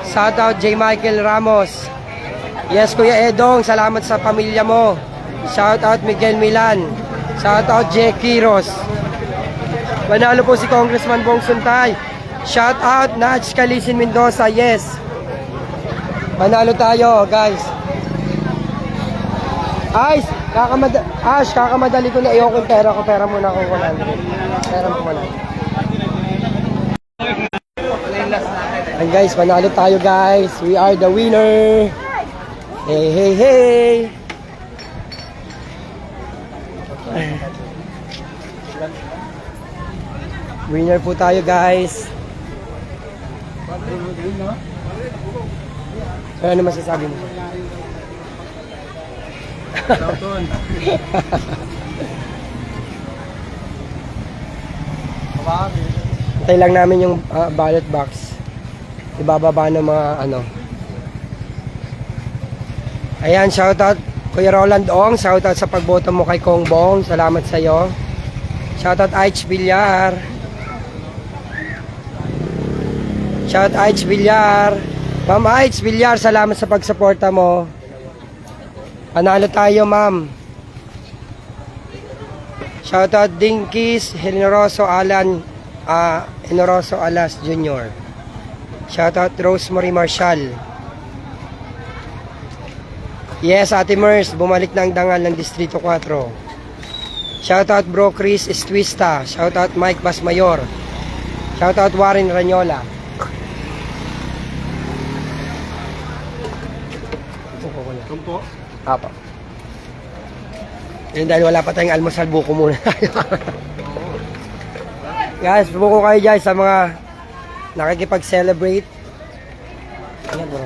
Shoutout J. Michael Ramos. Yes, Kuya Edong, salamat sa pamilya mo. Shoutout Miguel Milan. Shoutout J. Quiros. Manalo po si Congressman Bong Suntay. Shoutout Nach Calisin Mendoza. Yes. Manalo tayo, guys. Kakamadali ko na iyong pera ko. Pera muna akong 100. Pera mo muna. And guys, manalo tayo guys. We are the winner. Hey, hey, hey. Winner po tayo guys. Ano masasabi mo? Hintay lang namin yung ballot box. Ibababa ng mga Ayan, shoutout Kuya Roland Ong. Shoutout sa pagboto mo kay Kong Bong. Salamat sa iyo. Shoutout Aich Villar. Shoutout Aich Villar. Ma'am Aich Villar, salamat sa pagsuporta mo. Panalo tayo, ma'am. Shoutout Dinkies Henoroso Alan Henoroso Alas Jr. Shoutout Rosemary Marshall. Yes, Ate Mers, bumalik na ang dangal ng Distrito 4. Shoutout Bro Chris Estuista. Shoutout Mike Basmayor. Shoutout Warren Ranyola. Tumpo. Apo. Yun, dahil wala pa tayong almusal, buko muna tayo. Guys, buko kayo dyan sa mga nakikipag-celebrate. Ayan bro.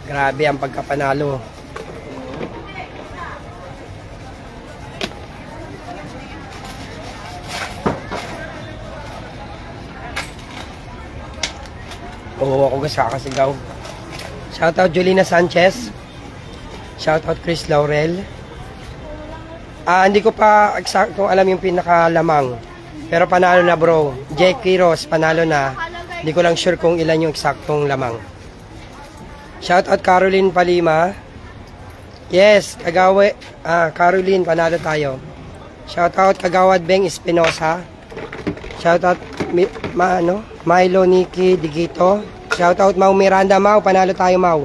Grabe ang pagkapanalo. Oo, ako kakasigaw. Shoutout Julina Sanchez. Shoutout Chris Laurel. Hindi ko pa kung alam yung pinakalamang. Pero panalo na bro. Jake Quiros, panalo na. Hindi ko lang sure kung ilan yung eksaktong lamang. Shoutout Caroline Palima. Yes, Caroline, panalo tayo. Shoutout Kagawad Beng Espinosa. Shoutout Milo Nikki Digito. Shoutout Mau Miranda. Mau, panalo tayo Mau.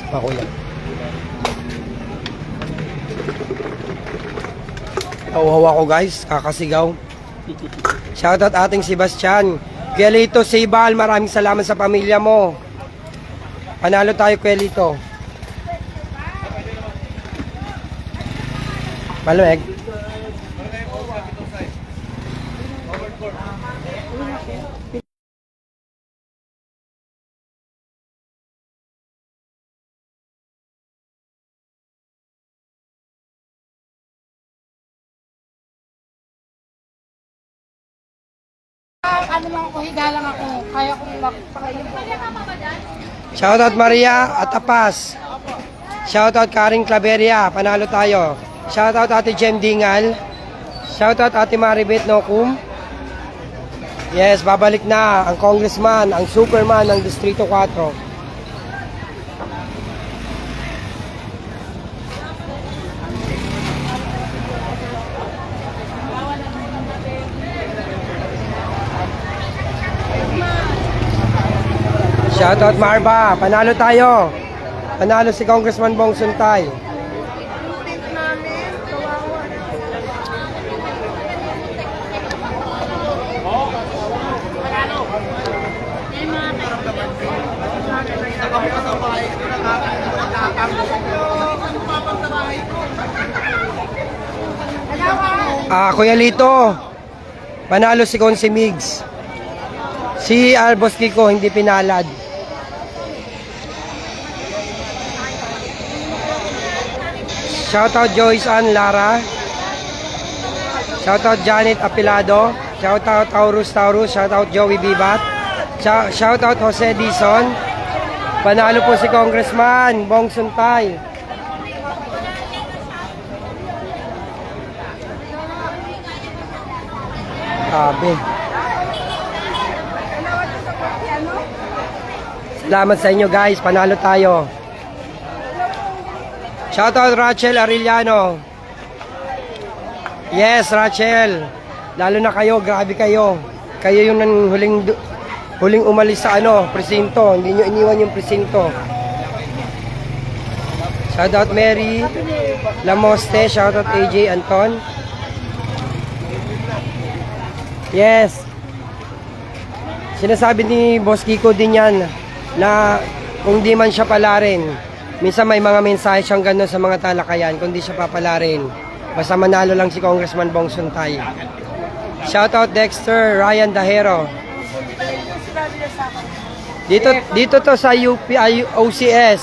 Ako yan. Nauhaw ako guys, kakasigaw. Shoutout ating Sebastian. Kuelito Sibal, maraming salamat sa pamilya mo. Panalo tayo Kuelito. Malamig. Ano lang ako, higa lang ako. Kaya kong makapakain. Shoutout Maria Atapas. Shoutout Karing Claveria, panalo tayo. Shoutout Ate Jem Dingal. Shoutout Ate Maribet Nokum. Yes, babalik na ang congressman, ang superman ng Distrito 4. Shoutout Marba, panalo tayo. Panalo si Congressman Bong Suntay. Kuya Lito, panalo si Consi Migs. Si Albos Kiko hindi pinalad. Shoutout Joyce Ann Lara. Shoutout Janet Apilado. Shoutout Taurus. Shoutout Joey Bibat. Shoutout Jose Dizon. Panalo po si Congressman Bong Suntay. Grabe. Salamat sa inyo guys. Panalo tayo. Shoutout Rachel Arellano. Yes, Rachel. Lalo na kayo, grabe kayo. Kayo yung huling umalis sa presinto. Hindi nyo iniwan yung presinto. Shoutout Mary Lamoste. Shoutout AJ Anton. Yes. Sinasabi ni Boss Kiko din yan na kung di man siya palarin, minsan may mga mensahe siyang gano'n sa mga talakayan kung di siya papalarin. Basta manalo lang si Congressman Bong Suntay. Shoutout Dexter Ryan Dahero. Dito to sa OCS.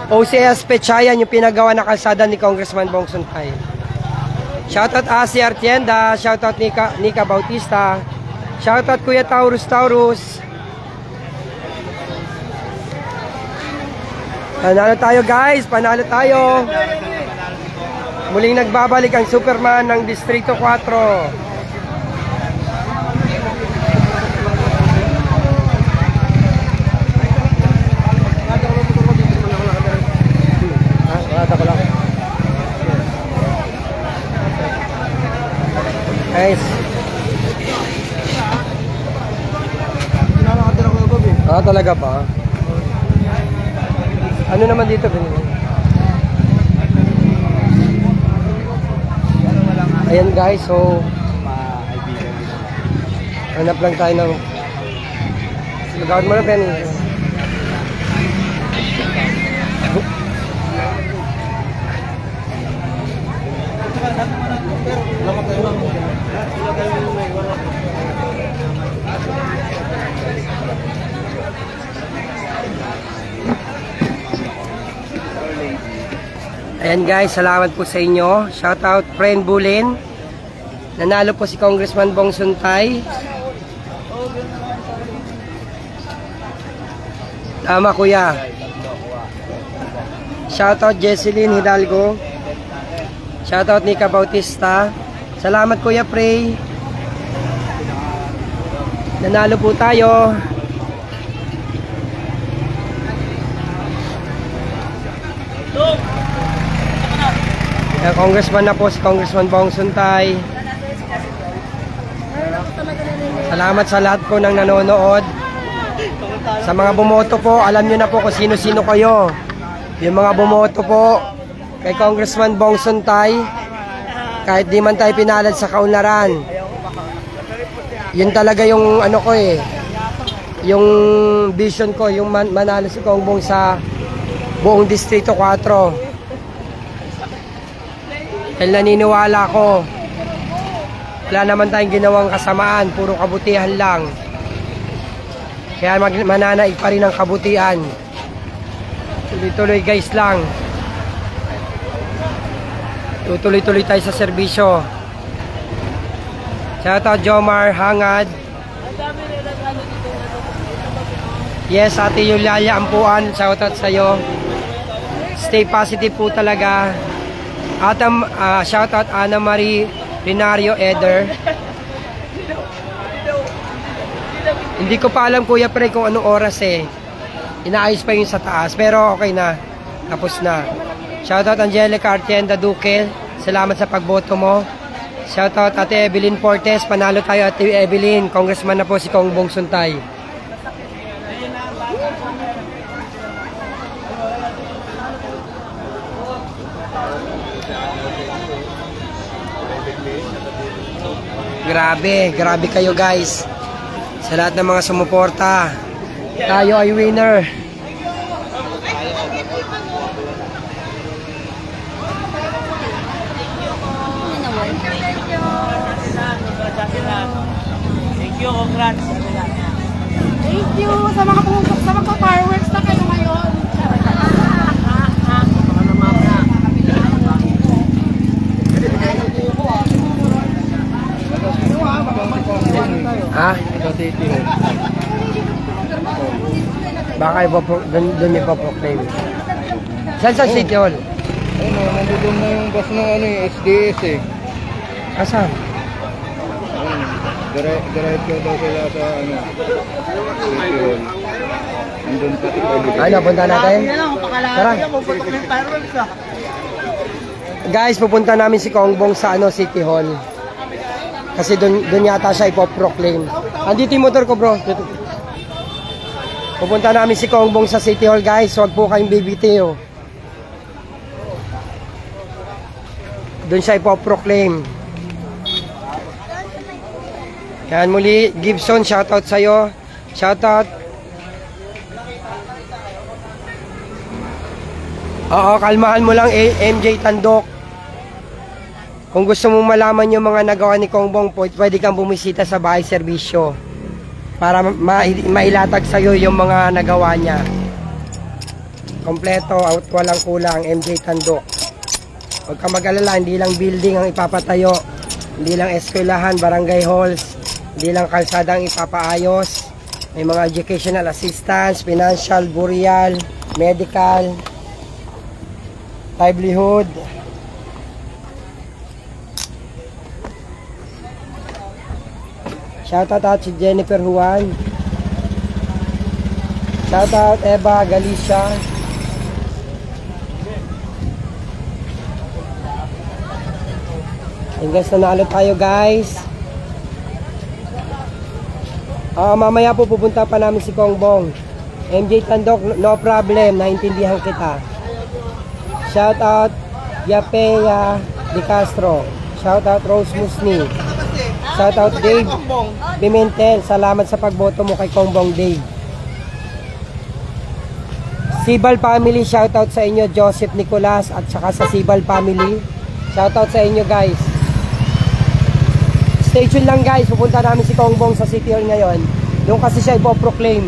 OCS Pechayan yung pinagawa na kalsada ni Congressman Bong Suntay. Shoutout Asi Artienda. Shoutout Nika Bautista. Shoutout Kuya Taurus. Panalo tayo guys, panalo tayo. Muling nagbabalik ang Superman ng Distrito 4. Guys, Ah, talaga ba? Ano naman dito, binili? Ayan guys, so hanap lang tayo ng magawin mo na Penny. Ayan guys, salamat po sa inyo. Shoutout friend Bulin. Nanalo po si Congressman Bong Suntay. Tama kuya. Shoutout Jesseline Hidalgo. Shoutout Nika Bautista. Salamat kuya Prey. Nanalo po tayo. Congressman na po si Congressman Bong Suntay. Salamat sa lahat po ng nanonood. Sa mga bumoto po, alam nyo na po kung sino-sino kayo. Yung mga bumoto po kay Congressman Bong Suntay, kahit di man tayo pinalad sa kaunlaran, yun talaga yung ano ko yung vision ko, yung manalo si Kong Bong sa buong Distrito 4. Dahil naniniwala ko, wala naman tayong ginawang kasamaan, puro kabutihan lang. Kaya mananaig pa rin ang kabutihan. Tuloy-tuloy guys lang. Tutuloy-tuloy tayo sa serbisyo. Shoutout Jomar Hangad. Yes, Ate Yuliaya Ampuan, shoutout sa'yo. Stay positive po talaga. Shoutout Ana Marie Rinario Eder. Hindi ko pa alam Kuya Pre kung anong oras inaayos pa yung sa taas, pero okay na, tapos na. Shoutout Angelica Artienda Duque, salamat sa pagboto mo. Shoutout Ate Evelyn Portes, panalo tayo Ate Evelyn, congressman na po si Kong Bong Suntay. Grabe kayo guys. Sa lahat ng mga sumuporta, tayo ay winner. Thank you, congrats. Thank you sa mga pumutok, sa mga fireworks na kayo ngayon. Ha? Baka doon ipaproclaim. Saan sa City Hall? Ayun o, nandun na yung bus ng SDS Asan? Diretso daw sila sa City Hall. Nandun pa Ay, napunta natin? Tara. Guys, pupunta namin si Kongbong sa City Hall. Kasi doon yata siya ipoproclaim. Andito yung motor ko bro. Pupunta namin si Kongbong sa City Hall guys. Huwag po kayong bibitiw. Doon siya ipoproclaim. Yan muli, Gibson, shoutout sa'yo. Shoutout. Oo, kalmahan mo lang MJ Tandok. Kung gusto mong malaman yung mga nagawa ni Kongbong, pwede kang bumisita sa bahay serbisyo para mailatag sa'yo yung mga nagawa niya. Kompleto, walang kulang, MJ Tandok. Huwag kang mag-alala, hindi lang building ang ipapatayo, hindi lang eskwelahan, barangay halls, hindi lang kalsada ang ipapaayos. May mga educational assistance, financial, burial, medical, livelihood. Shoutout out si Jennifer Juan. Shoutout Eva Galicia. And guys, nanalo tayo guys. Mamaya po pupunta pa namin si Kongbong. MJ Tandok, no problem, naintindihan kita. Shout out Yapea De Castro. Shout out Rose Musni. Shout out Dave Pimentel. Salamat sa pagboto mo kay Kongbong Dave. Sibal family, shout out sa inyo Joseph Nicolas at saka sa Sibal family. Shout out sa inyo guys. Stay tuned lang guys, pupunta namin si Kongbong sa City Hall ngayon. Doon kasi siya ipoproclaim.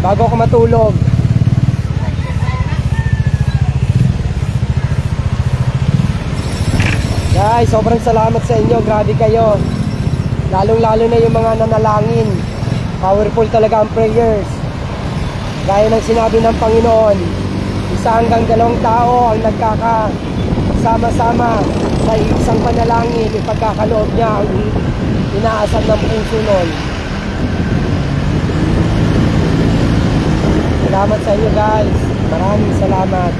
Bago ako matulog. Guys, sobrang salamat sa inyo. Grabe kayo. Lalong-lalo na yung mga nanalangin. Powerful talaga ang prayers. Gaya ng sinabi ng Panginoon, 1 hanggang 2 tao ang nagkakasama-sama sa isang panalangin. Yung pagkakaloob niya ang inaasam ng puso nun. Salamat sa inyo guys. Maraming salamat.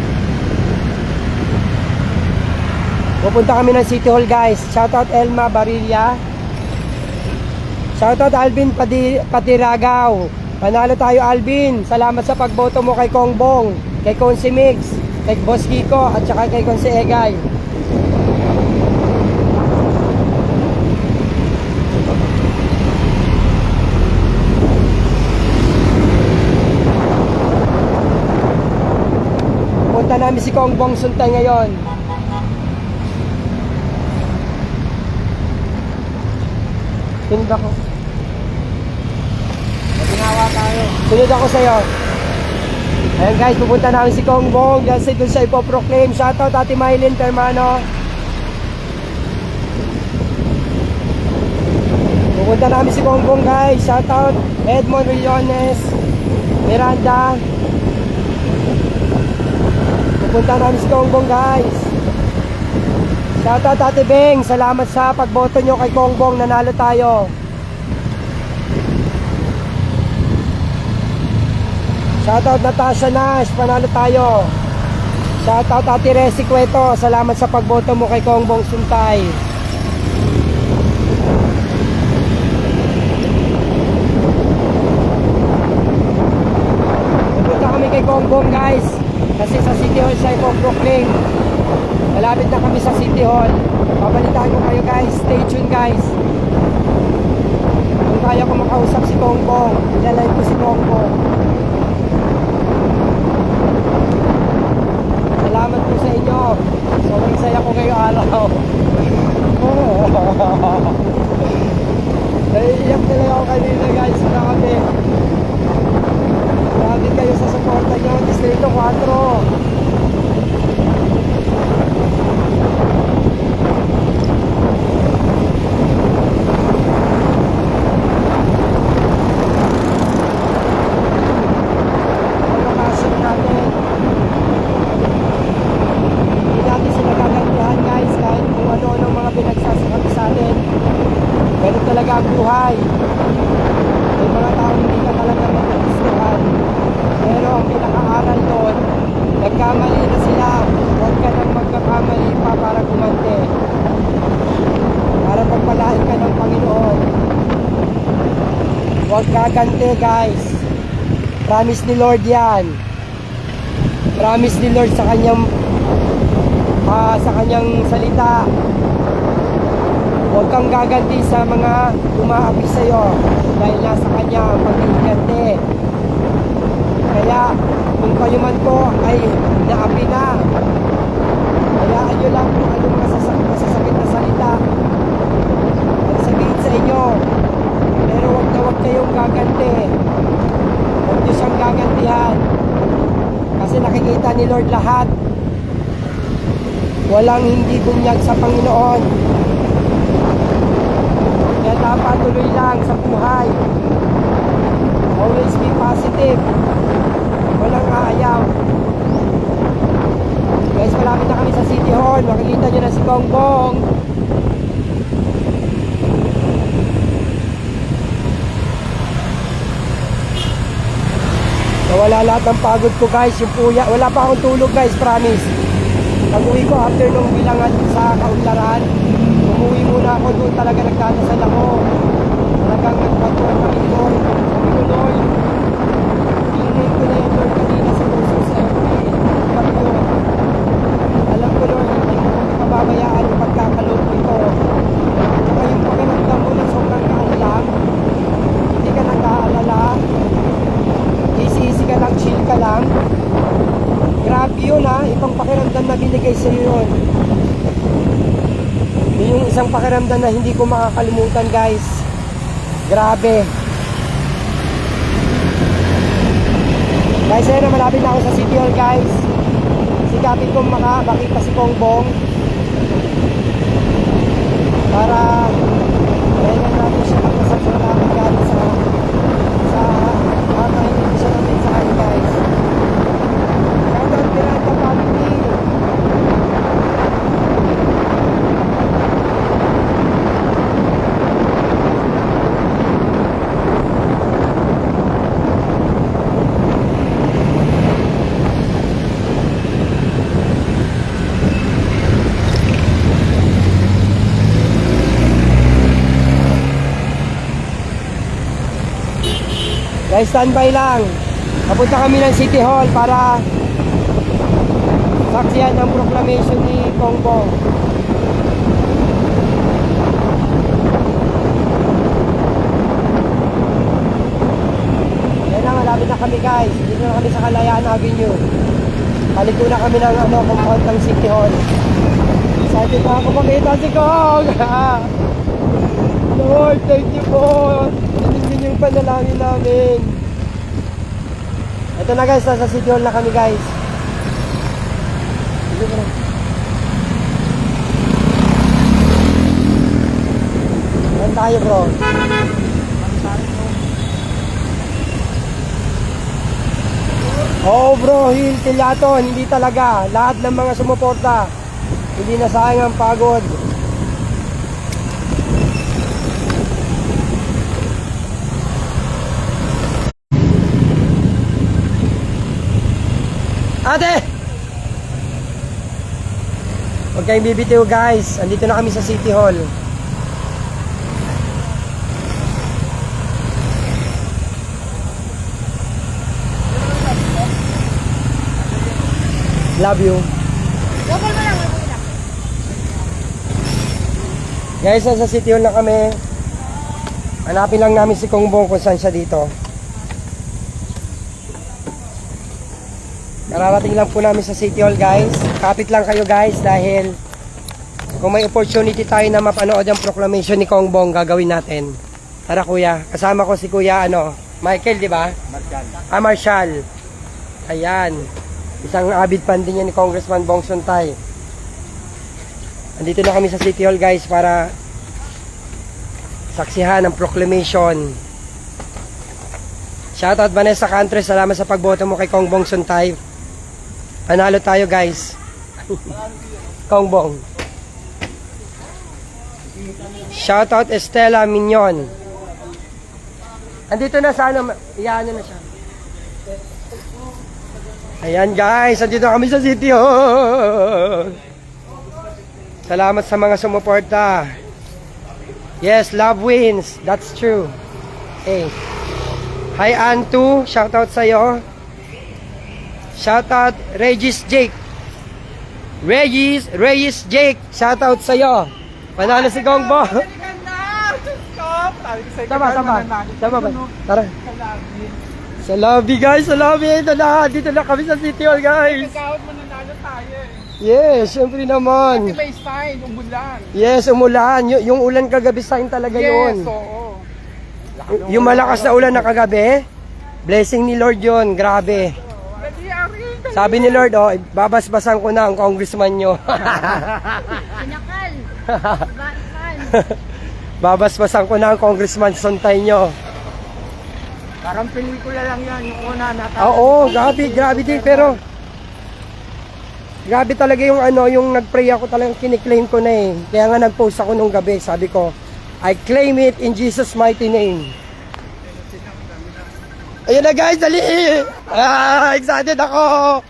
Pupunta kami ng City Hall guys. Shoutout Elma Barilla. Shoutout Alvin Patiragaw. Panalo tayo Alvin. Salamat sa pagboto mo kay Kongbong, kay Konsi Mix, kay Boss Kiko at saka kay Konsi Egay. Punta namin si Kongbong Suntay ngayon. Sunod ako. Maginawa tayo. Sunod ako sa'yo. Ayan guys, pupunta namin si Kongbong. Kasi doon siya ipoproclaim. Shoutout Ate Mylene Permano. Pupunta namin si Kongbong guys. Shoutout Edmond Riones Miranda. Pupunta namin si Kongbong guys. Shoutout Ate Beng. Salamat sa pagboto nyo kay Kongbong. Nanalo tayo. Shoutout Natasha Nash. Panalo tayo. Shoutout Ate Resi Cueto. Salamat sa pagboto mo kay Kongbong Suntay. Pupunta kami kay Kongbong guys. Kasi sa City Hall siya ipoproclaim. Malapit na kami sa City Hall. Babalitaan ko kayo guys. Stay tuned guys. Kung kaya ko makausap si Kongbong, ilalive ko si Kongbong. Salamat po sa inyo. Sobrang saya ko ngayong araw. Naiiyak talaga ako kanina guys. Grabe. Grabe kayo sa suporta nyo. Distrito 4. Ang buhay. May mga tao hindi ka talaga magkagustuhan. Pero ang pinaka-aral doon, nagkamali na sila. Huwag ka nang magkakamali pa para gumante. Para pagpalain ka ng Panginoon. Huwag gagante guys. Promise ni Lord yan. Promise ni Lord sa kanyang salita. Huwag kang gaganti sa mga umaapi sa'yo dahil nasa kanya ang pag-iigante. Kaya kung kayo man po ay naapi na, hayaan nyo lang kung anong masasakit na salita at sabihin sa inyo. Pero huwag na huwag kayong gaganti. Huwag nyo siyang gagantihan. Kasi nakikita ni Lord lahat. Walang hindi bunyag sa Panginoon. Kaya dapat tuloy lang sa buhay. Always be positive. Walang aayaw. Guys, malapit na kami sa City Hall. Makikita nyo na si Kongbong. Nawala lahat ng pagod ko guys. Yung puya. Wala pa akong tulog guys, promise. Pag-uwi ko after nung bilangan sa kaunlaran, umuwi muna ako doon, talaga nagdadasal ako. Talagang pakiramdam na hindi ko makakalimutan, guys. Grabe. Guys, ayun na, malapit na ako sa City Hall, guys. Sikapin kong makita si Kongbong para kailan natin siya magkasasya namin galing sa kakainin siya namin sa akin, guys. Shoutout Miranda family. Guys, standby lang. Papunta kami ng City Hall para saksihan ang proclamation ni Kongbong. Yan na, malapit na kami, guys. Dito na kami sa Kalayaan Avenue. Paliko na kami ng compound ng City Hall. Excited na ako makita si Kong. Lord, thank you po. Hindi yung panalangin namin. Ito na, guys, nasa City Hall na kami, guys. Saan tayo, bro? Oo, bro, Hilton, hindi talaga. Lahat ng mga sumuporta, hindi na sayang ang pagod. Ate! Huwag kayong bibitiw, guys. Andito na kami sa City Hall. Love you. Guys, nasa City Hall na kami. Hanapin lang namin si Kongbong kung saan siya dito. Kararating lang po namin sa City Hall, guys. Kapit lang kayo, guys, dahil kung may opportunity tayo na mapanood ang proclamation ni Kongbong, gagawin natin. Tara, kuya. Kasama ko si kuya, Michael, di ba? Marshall. Marshall. Ayan. Isang avid fan din yan ni Congressman Bong Suntay. Andito na kami sa City Hall, guys, para saksihan ang proclamation. Shoutout Vanessa Cantres, salamat sa pagboto mo kay Kongbong Suntay. Panalo tayo, guys. Kongbong. Shoutout Estela Mignon. Andito na sa iyaano na siya. Ayan, guys, andito kami sa City Hall. Salamat sa mga sumuporta. Yes, love wins. That's true. Hey. Hi Antu, shoutout sa'yo. Shoutout Regis Jake. Regis Jake, shoutout sa'yo. Panalo si Kongbong. Tama ba? Tara. Sa lobby, guys, sa lobby. Ito na, dito na kami sa City Hall, guys. Nag-out mananalo tayo eh. Yes, syempre naman. May sign, umulan. Yes, umulan. Yung ulan kagabi sign talaga yun. Yes, oo. Yung malakas na ulan na kagabi, blessing ni Lord yun. Grabe. Sabi ni Lord, babasbasan ko na ang congressman nyo. Pinakal. Babasbasan ko na ang congressman Suntay nyo. Parang pelikula lang yan, yung una Oo, grabe din, pero grabe talaga yung yung nagpray ako, talagang kiniklaim ko na eh. Kaya nga nag-post ako nung gabi, sabi ko, I claim it in Jesus' mighty name. Ayun na, guys, dali! Excited ako!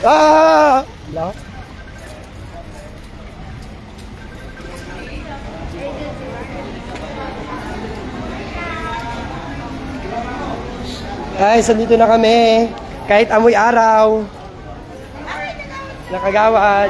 Hello? Guys, andito na kami. Kahit amoy araw. Nakagawad.